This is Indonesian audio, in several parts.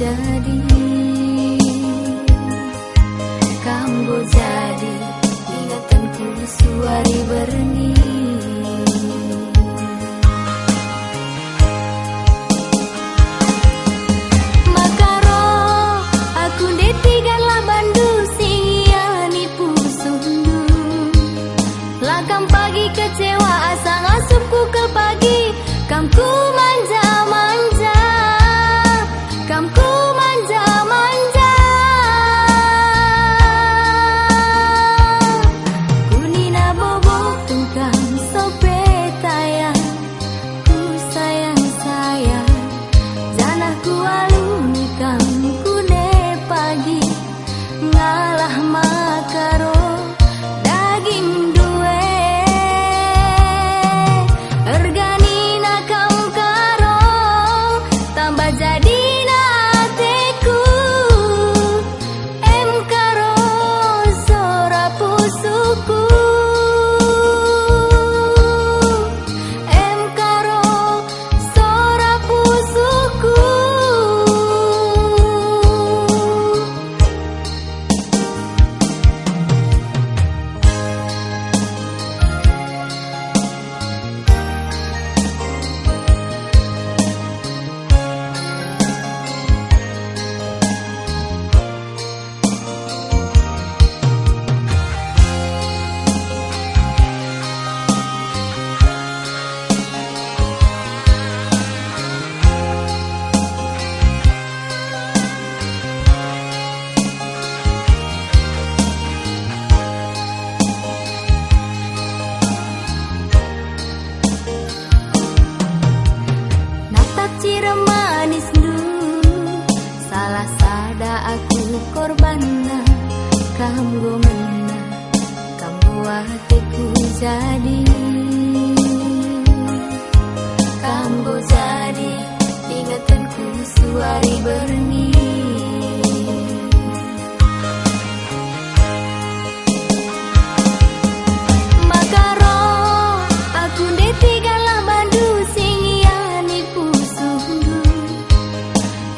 jadi, kamu jadi ingatanku suari berni. Makaro aku detiganlah bandu singiani pusundu. Lakam pagi kecewa asa ngasupku ke pagi, kamku manja-manja, kamku manja-manja. Kunina bobok tungkang sope tayang, ku sayang-sayang. Janah ku aluni kamku ne pagi, ngalah makaro daging duwe. Erganina kam karo tambah jadi nateku, em karo sora pusuku, em karo sora pusuku. Cira manis du, salah sada aku korbanna, kamu mena, kamu hatiku jadi, kamu jadi ingatanku suari berni. Makaro aku detiganlah bandu singiani pusundu.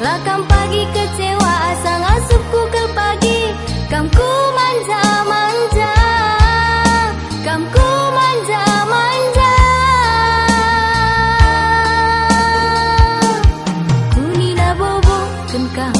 Lakam pagi kecewa asa ngasupku ke pagi, kamku manja-manja, kamku manja-manja. Kunina bobo kenkang